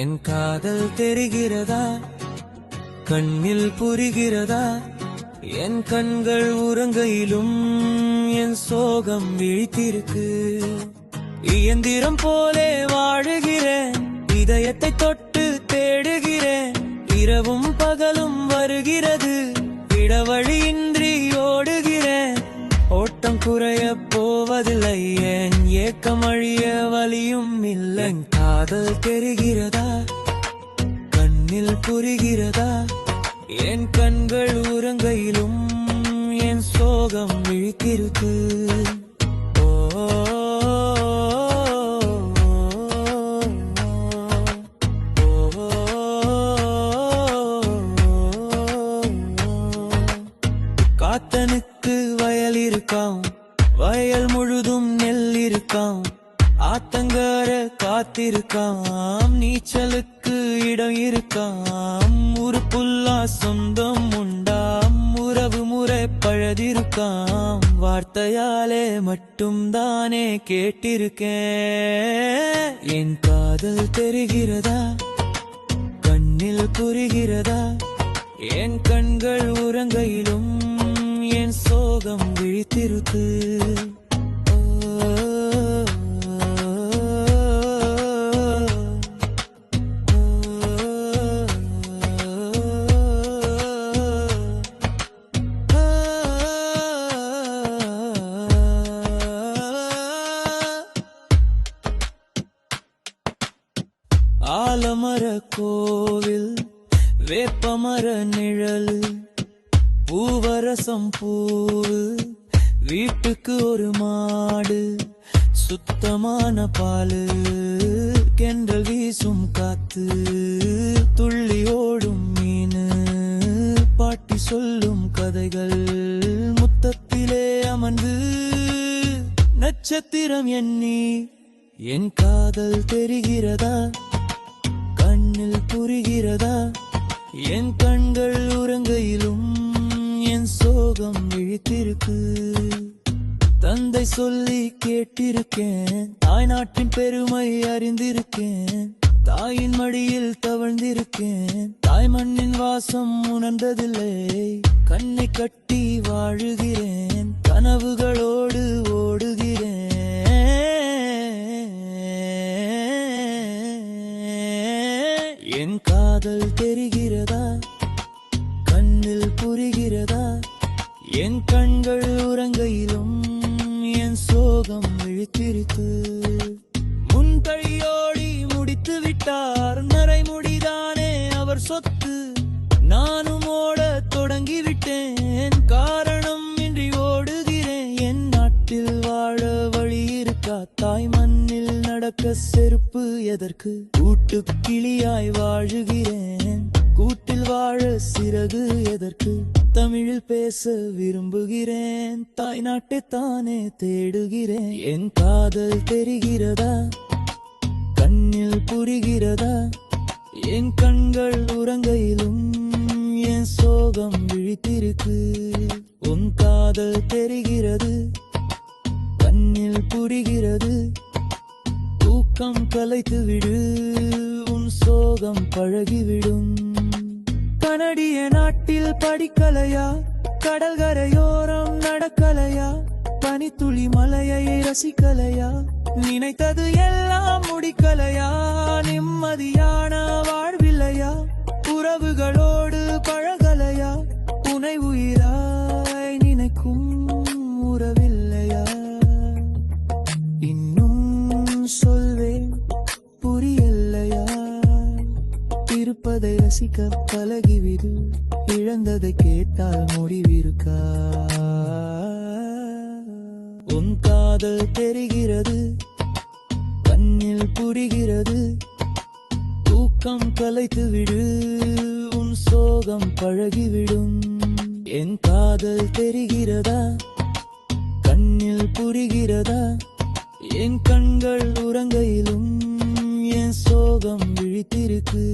என் காதல் தெரிகிறதா, கண்ணில் புரிகிறதா? என் கண்கள் உறங்கையிலும் என் சோகம் விழித்திருக்கு. இயந்திரம் போலே வாழுகிறேன், இதயத்தை தொட்டு தேடுகிறேன். இரவும் பகலும் வருகிறது, இடவழியின்றி ஓடுகிறேன். ஓட்டம் குறைய போவதில்லை, என் ஏக்கம் அழிய வலியும் இல்லை. காதல் தெரிகிறதா, கண்ணில் புரிகிறதா? என் கண்கள் உறங்கையிலும் என் சோகம் விழித்திருக்கு. காத்தனுக்கு வயல் இருக்காம், வயல் முழுதும் நெல் இருக்காம். ஆத்தங்கர காத்திருக்காம், நீச்சலுக்கு இடம் இருக்காம். ஒரு புல்லா சொந்தம் உண்டாம், உறவு முறை பழதிருக்காம். வார்த்தையாலே மட்டும் தானே கேட்டிருக்கேன். என் காதல் தெரிகிறதா, கண்ணில் புரிகிறதா? என் கண்கள் உறங்கையிலும் என் சோகம் விழித்திருக்கு. ஆலமர கோவில், வேப்பமர நிழல், பூவரசம் பூவு, வீட்டுக்கு ஒரு மாடு, சுத்தமான பாலு, கெண்டல் வீசும் காத்து, துள்ளி ஓடும் மீனு, பாட்டி சொல்லும் கதைகள், முத்தத்திலே அமர்ந்து நட்சத்திரம் எண்ணி. என் காதல் தெரிகிறதா, கண்ணில் புரிகிறதா? என் கண்கள் உறங்கையிலும் என் சோகம் விழித்திருக்கு. தந்தை சொல்லி கேட்டிருக்கேன், தாய் நாட்டின் பெருமை அறிந்திருக்கேன். தாயின் மடியில் தவழ்ந்திருக்கேன், தாய் மண்ணின் வாசம் உணர்ந்ததில்லை. கண்ணை கட்டி வாழுகிறேன், கனவுகளோடு ஓடுகிறேன். என் காதல் தெரிகிறதா, கண்ணில் புரிகிறதா? என் கண்கள் உறங்கையிலும் என் சோகம் விழித்திருக்கு. முன்கையோடி முடித்து விட்டார், நரைமுடிதானே அவர் சொத்து. நானும் ஓட தொடங்கிவிட்டேன், காரணம் இன்றி ஓடுகிறேன். என் நாட்டில் வாழ வழி இருக்கா, தாய் மண்ணில் நடக்க செருப்பு எதற்கு? கூட்டு கிளியாய் வாழுகிறேன், கூட்டில் வாழ சிறகு எதற்கு? தமிழில் பேச விரும்புகிறேன், தாய் நாட்டை தானே தேடுகிறேன். என் காதல் தெரிகிறதா, கண்ணில் புரிகிறதா? என் கண்கள் உறங்கையிலும் என் சோகம் விழித்திருக்கு. உன் காதல் தெரிகிறது, கண்ணில் புரிகிறது. தூக்கம் கலைத்து விடு, உன் சோகம் பழகிவிடும். கனடிய நாட்டில் படிக்கலையா, கடல்கரையோரம் நடக்கலையா? பனித்துளி மலையை ரசிக்கலையா? நினைத்தது எல்லாம் முடிக்கலையா? நிம்மதியான வாழ்வில்லையா? உறவுகளோடு பழகலையா? உனை உயிராய் நினைக்கும் உறவில்லையா? இன்னும் சொல்வேன் புரியலையா? இருப்பதை ரசிக்க பழகிவிடு, இழந்ததை கேட்டால் முடிவிருக்கா? உன் காதல் தெரிகிறது, கண்ணில் புரிகிறது. தூக்கம் கலைத்து விடு, உன் சோகம் பழகிவிடும். என் காதல் தெரிகிறதா, கண்ணில் புரிகிறதா? என் கண்கள் உறங்கையிலும் என் சோகம் விழித்திருக்கு.